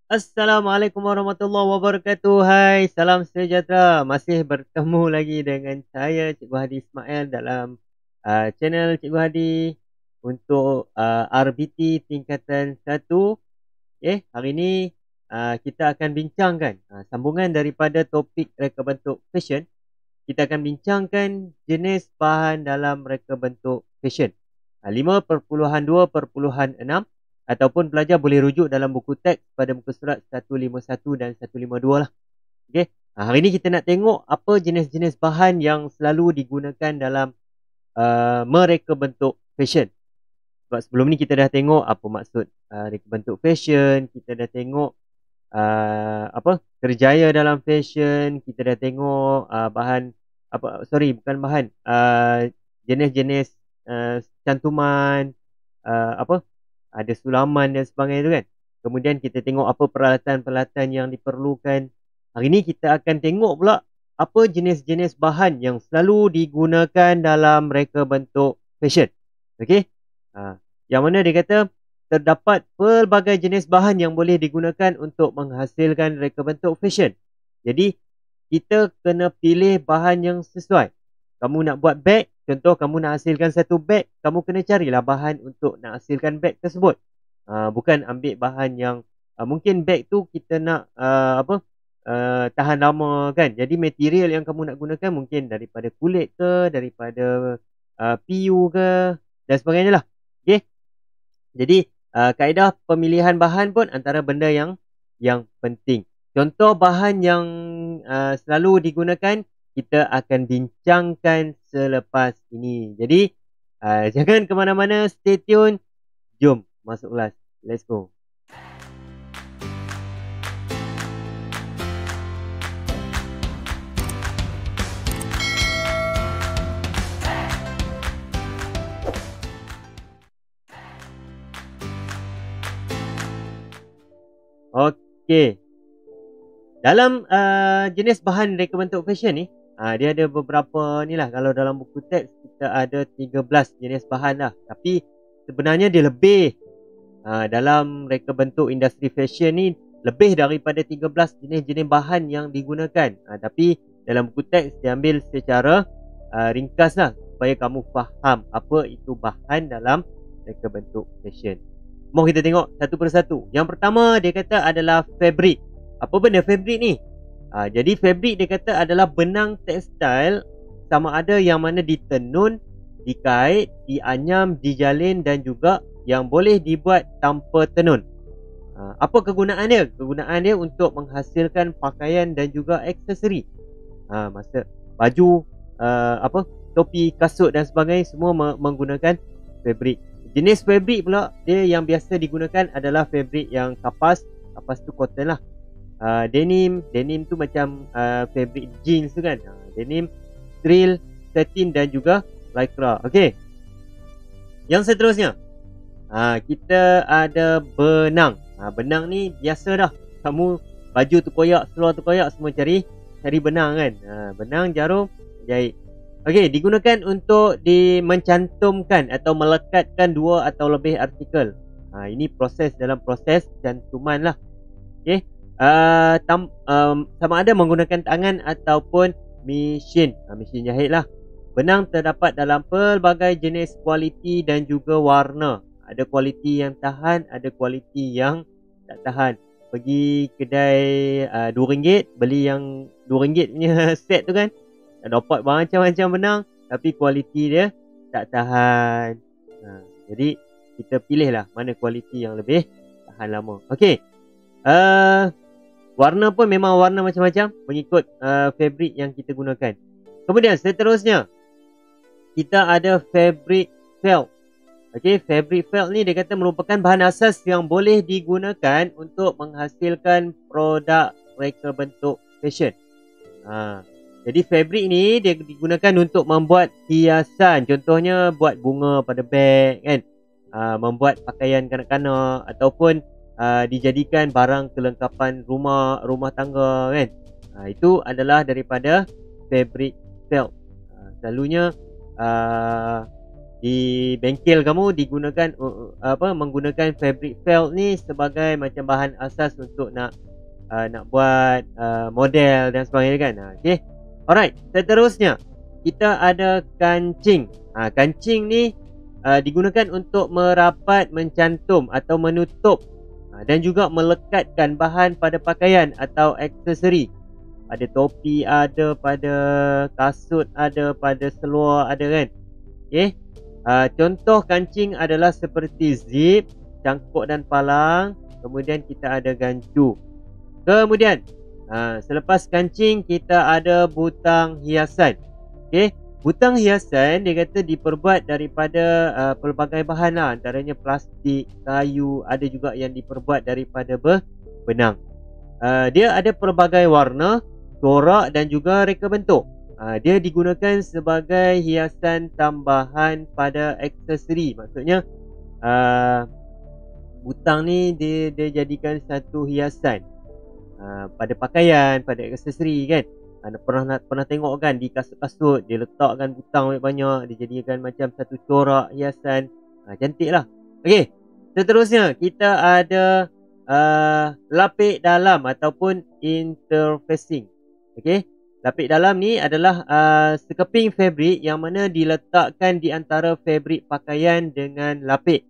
Assalamualaikum warahmatullahi wabarakatuh. Hai, salam sejahtera. Masih bertemu lagi dengan saya Cikgu Hadi Ismail dalam channel Cikgu Hadi untuk RBT tingkatan 1. Hari ini kita akan bincangkan sambungan daripada topik reka bentuk fashion. Kita akan bincangkan jenis bahan dalam reka bentuk fashion. 5.2.6 ataupun pelajar boleh rujuk dalam buku teks pada muka surat 151 dan 152 lah. Okey. Hari ni kita nak tengok apa jenis-jenis bahan yang selalu digunakan dalam mereka bentuk fashion. Sebab sebelum ni kita dah tengok apa maksud reka bentuk fashion, kita dah tengok kerjaya dalam fashion, kita dah tengok bukan bahan, jenis-jenis cantuman, ada sulaman dan sebagainya tu kan. Kemudian kita tengok apa peralatan-peralatan yang diperlukan. Hari ni kita akan tengok pula apa jenis-jenis bahan yang selalu digunakan dalam reka bentuk fashion. Okey. Yang mana dia kata terdapat pelbagai jenis bahan yang boleh digunakan untuk menghasilkan reka bentuk fashion. Jadi kita kena pilih bahan yang sesuai. Kamu nak buat beg, contoh kamu nak hasilkan satu beg, kamu kena carilah bahan untuk nak hasilkan beg tersebut. Bukan ambil bahan yang mungkin beg tu kita nak tahan lama kan. Jadi material yang kamu nak gunakan mungkin daripada kulit ke, daripada PU ke dan sebagainya lah. Okay. Jadi kaedah pemilihan bahan pun antara benda yang penting. Contoh bahan yang selalu digunakan kita akan bincangkan selepas ini. Jadi jangan ke mana-mana, stay tune. Jom masuk kelas. Let's go. Okey. Dalam jenis bahan reka bentuk fashion ni, dia ada beberapa ni lah. Kalau dalam buku teks kita ada 13 jenis bahan lah. Tapi sebenarnya dia lebih. Dalam reka bentuk industri fashion ni lebih daripada 13 jenis-jenis bahan yang digunakan. Tapi dalam buku teks dia ambil secara ringkas lah supaya kamu faham apa itu bahan dalam reka bentuk fashion. Mau kita tengok satu persatu. Yang pertama dia kata adalah fabric. Apa benda fabric ni? Jadi fabric dia kata adalah benang tekstil sama ada yang mana ditenun, dikait, dianyam, dijalin dan juga yang boleh dibuat tanpa tenun. Apa kegunaan dia? Kegunaan dia untuk menghasilkan pakaian dan juga aksesori. Masa baju, topi, kasut dan sebagainya semua menggunakan fabric. Jenis fabric pula dia yang biasa digunakan adalah fabric yang kapas. Kapas tu cotton lah. Denim tu macam fabric jeans tu kan. Denim, twill, satin dan juga lycra. Okey. Yang seterusnya, kita ada benang. Benang ni biasa dah. Kamu baju tu koyak, seluar tu koyak, semua cari benang kan. Benang, jarum, jahit. Okey, digunakan untuk mencantumkan atau melekatkan dua atau lebih artikel. Ini proses dalam proses cantuman lah. Okey. Sama ada menggunakan tangan ataupun mesin. Mesin jahit lah. Benang terdapat dalam pelbagai jenis kualiti dan juga warna. Ada kualiti yang tahan, ada kualiti yang tak tahan. Pergi kedai RM2, beli yang RM2 punya set tu kan. Dapat macam-macam benang, tapi kualiti dia tak tahan. Jadi kita pilih lah mana kualiti yang lebih tahan lama. Okey. Warna pun memang warna macam-macam mengikut fabric yang kita gunakan. Kemudian seterusnya kita ada fabric felt. Okey, fabric felt ni dia kata merupakan bahan asas yang boleh digunakan untuk menghasilkan produk reka bentuk fashion. Jadi fabric ni dia digunakan untuk membuat hiasan. Contohnya buat bunga pada beg kan. Membuat pakaian kanak-kanak ataupun dijadikan barang kelengkapan rumah tangga kan. Itu adalah daripada fabric felt. Selalunya di bengkel kamu digunakan menggunakan fabric felt ni sebagai macam bahan asas untuk nak buat model dan sebagainya kan. Okey. Alright, seterusnya kita ada kancing. Kancing ni digunakan untuk merapat, mencantum atau menutup dan juga melekatkan bahan pada pakaian atau aksesori. Pada topi ada, pada kasut ada, pada seluar ada kan. Okey. Contoh kancing adalah seperti zip, cangkuk dan palang. Kemudian kita ada gancu. Kemudian selepas kancing kita ada butang hiasan. Okey, butang hiasan dia kata diperbuat daripada pelbagai bahan lah. Antaranya plastik, kayu, ada juga yang diperbuat daripada benang. Dia ada pelbagai warna, corak dan juga reka bentuk. Dia digunakan sebagai hiasan tambahan pada aksesori. Maksudnya butang ni dia jadikan satu hiasan pada pakaian, pada aksesori kan. Pernah tengok kan di kasut-kasut dia letakkan butang banyak-banyak, dia jadikan macam satu corak hiasan. Cantik lah. Okey, seterusnya kita ada lapik dalam ataupun interfacing. Okey, lapik dalam ni adalah sekeping fabrik yang mana diletakkan di antara fabrik pakaian dengan lapik.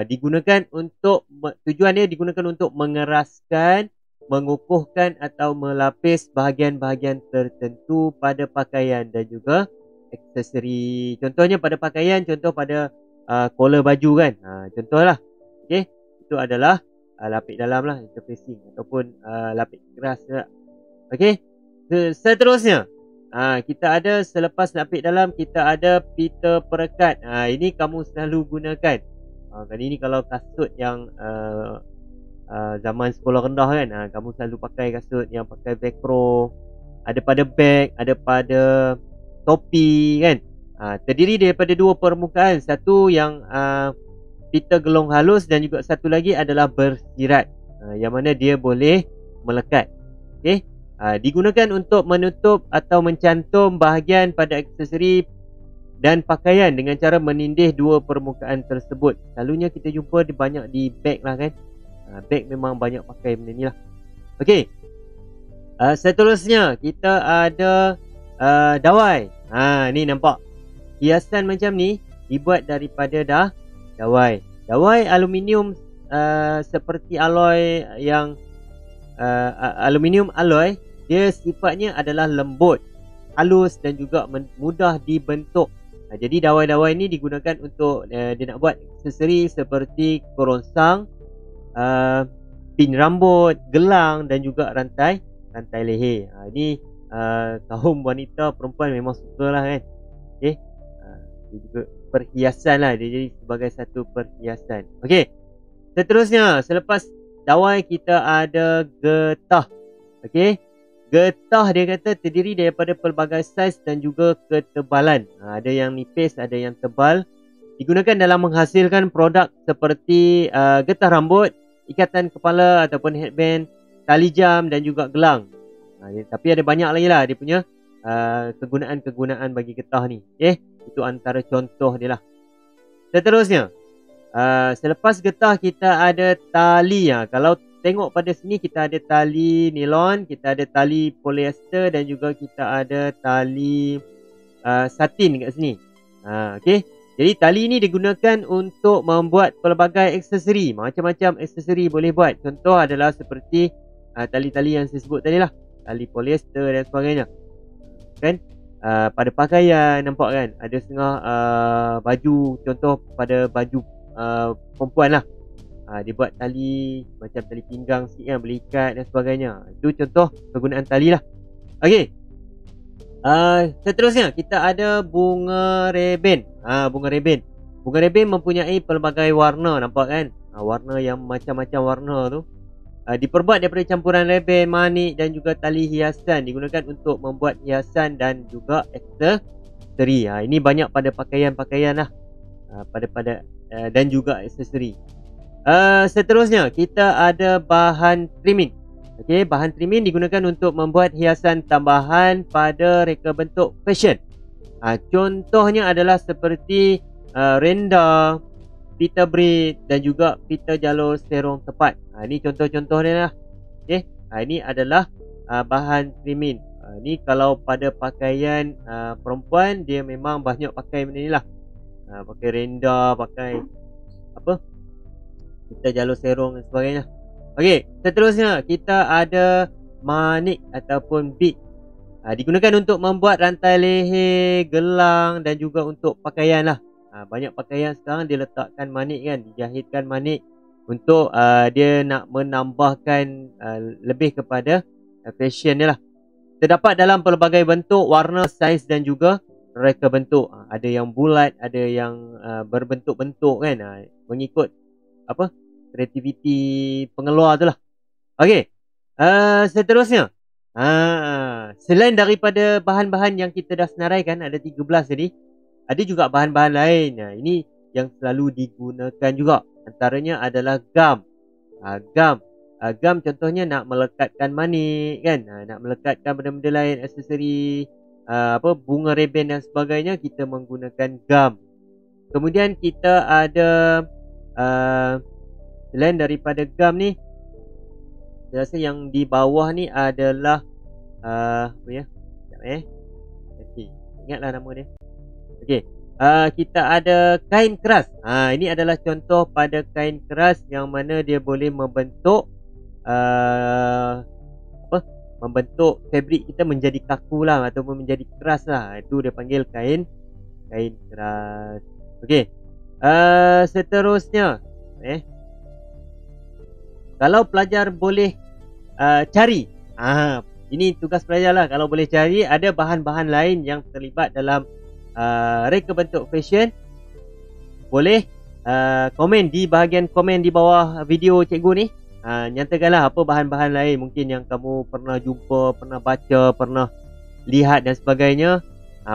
Digunakan untuk tujuan dia digunakan untuk mengeraskan, mengukuhkan atau melapis bahagian-bahagian tertentu pada pakaian dan juga aksesori. Contohnya pada pakaian, contoh pada collar baju kan. Contohlah. Okey, itu adalah lapik dalam lah, interfacing ataupun lapik keras juga. Okey. Seterusnya, kita ada selepas lapik dalam kita ada pita perekat. Ini kamu selalu gunakan. Kali ni kalau kasut yang zaman sekolah rendah kan, kamu selalu pakai kasut yang pakai velcro. Ada pada beg, ada pada topi kan. Terdiri daripada dua permukaan. Satu yang pita gelong halus dan juga satu lagi adalah bersirat, yang mana dia boleh melekat. Okey. Digunakan untuk menutup atau mencantum bahagian pada aksesori dan pakaian dengan cara menindih dua permukaan tersebut. Selalunya kita jumpa banyak di beg lah kan. Beg memang banyak pakai benda ni lah. Okey. Seterusnya kita ada dawai. Ni nampak. Hiasan macam ni dibuat daripada dawai. Dawai aluminium seperti alloy yang aluminium alloy. Dia sifatnya adalah lembut, halus dan juga mudah dibentuk. Jadi dawai-dawai ni digunakan untuk dia nak buat aksesori seperti kerongsang, pin rambut, gelang dan juga rantai leher. Ini kaum wanita perempuan memang suka lah kan. Okay. Dia juga perhiasan lah, dia jadi sebagai satu perhiasan. Okey. Seterusnya, selepas dawai kita ada getah. Okey. Getah dia kata terdiri daripada pelbagai saiz dan juga ketebalan. Ada yang nipis, ada yang tebal. Digunakan dalam menghasilkan produk seperti getah rambut, ikatan kepala ataupun headband, tali jam dan juga gelang. Tapi ada banyak lagi lah dia punya kegunaan-kegunaan bagi getah ni. Itu antara contoh dia lah. Seterusnya, selepas getah kita ada tali. Kalau tengok pada sini kita ada tali nilon, kita ada tali polyester dan juga kita ada tali satin kat sini. Okey. Jadi tali ni digunakan untuk membuat pelbagai aksesori. Macam-macam aksesori boleh buat. Contoh adalah seperti tali-tali yang saya sebut tadi lah. Tali polyester dan sebagainya. Kan? Pada pakaian nampak kan? Ada setengah baju. Contoh pada baju perempuan lah. Dia buat tali macam tali pinggang sikit kan, boleh ikat dan sebagainya. Itu contoh kegunaan tali lah. Okey. Seterusnya kita ada bunga reben. Bunga reben. Bunga reben mempunyai pelbagai warna, nampak kan? Warna yang macam-macam warna tu. Diperbuat daripada campuran reben, manik dan juga tali hiasan. Digunakan untuk membuat hiasan dan juga aksesori. Ini banyak pada pakaian-pakaian lah. Pada dan juga aksesori. Seterusnya kita ada bahan trimming. Okey, bahan trimming digunakan untuk membuat hiasan tambahan pada reka bentuk fashion. Contohnya adalah seperti renda, pita braid dan juga pita jalur serong tepat. Ini contoh-contoh dia lah. Okey. Ini adalah bahan trimming. Ni kalau pada pakaian perempuan, dia memang banyak pakai benda ni lah. Pakai renda, pakai apa, pita jalur serong dan sebagainya. Okey, seterusnya kita ada manik ataupun bead. Digunakan untuk membuat rantai leher, gelang dan juga untuk pakaian lah. Banyak pakaian sekarang dia letakkan manik kan, dijahitkan manik untuk dia nak menambahkan lebih kepada fashion dia lah. Terdapat dalam pelbagai bentuk, warna, saiz dan juga reka bentuk. Ada yang bulat, ada yang berbentuk-bentuk kan, mengikut apa, kreativiti pengeluar tu lah. Okey, seterusnya, selain daripada bahan-bahan yang kita dah senaraikan, ada 13 tadi, ada juga bahan-bahan lain. Ini yang selalu digunakan juga. Antaranya adalah gam. Gam contohnya nak melekatkan manik kan, nak melekatkan benda-benda lain, aksesori, bunga reben dan sebagainya, kita menggunakan gam. Kemudian kita ada selain daripada gam ni, saya rasa yang di bawah ni adalah apa ya? Sekejap okey, ingatlah nama dia. Okey. Kita ada kain keras. Ini adalah contoh pada kain keras yang mana dia boleh membentuk membentuk fabrik kita menjadi kaku lah ataupun menjadi keras lah. Itu dia panggil kain keras. Okey. Seterusnya, kalau pelajar boleh cari, ini tugas pelajar lah. Kalau boleh cari, ada bahan-bahan lain yang terlibat dalam reka bentuk fashion, boleh komen di bahagian komen di bawah video cikgu ni. Nyatakanlah apa bahan-bahan lain mungkin yang kamu pernah jumpa, pernah baca, pernah lihat dan sebagainya.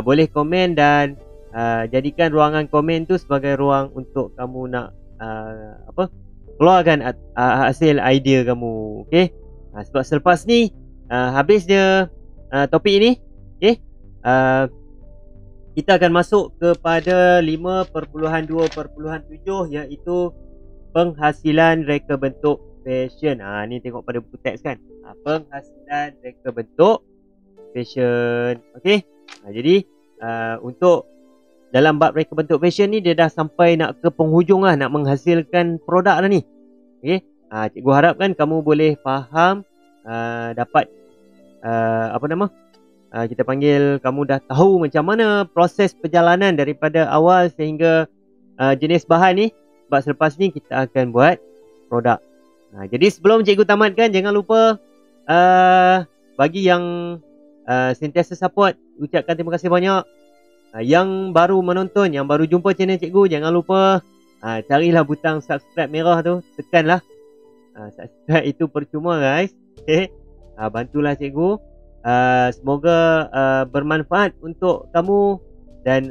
Boleh komen dan jadikan ruangan komen tu sebagai ruang untuk kamu nak keluarkan hasil idea kamu. Okey. Sebab selepas ni habis dia topik ini, okey. Kita akan masuk kepada 5.2.7 iaitu penghasilan reka bentuk fashion. Ni tengok pada buku teks kan. Penghasilan reka bentuk fashion. Okey. Jadi untuk dalam bab reka bentuk fashion ni, dia dah sampai nak ke penghujung lah, nak menghasilkan produk dah ni. Okey. Cikgu harapkan kamu boleh faham, dapat kita panggil, kamu dah tahu macam mana proses perjalanan daripada awal sehingga jenis bahan ni. Sebab selepas ni kita akan buat produk. Jadi sebelum cikgu tamatkan, jangan lupa bagi yang sentiasa support, ucapkan terima kasih banyak. Yang baru menonton, yang baru jumpa channel cikgu, jangan lupa carilah butang subscribe merah tu, tekanlah. Subscribe itu percuma guys. Okay. Bantulah cikgu. Semoga bermanfaat untuk kamu dan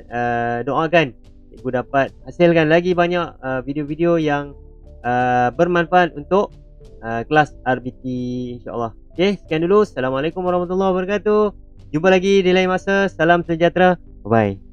doakan cikgu dapat hasilkan lagi banyak video-video yang bermanfaat untuk kelas RBT, insyaAllah. Okay, sekian dulu. Assalamualaikum warahmatullahi wabarakatuh. Jumpa lagi di lain masa. Salam sejahtera. Bye-bye.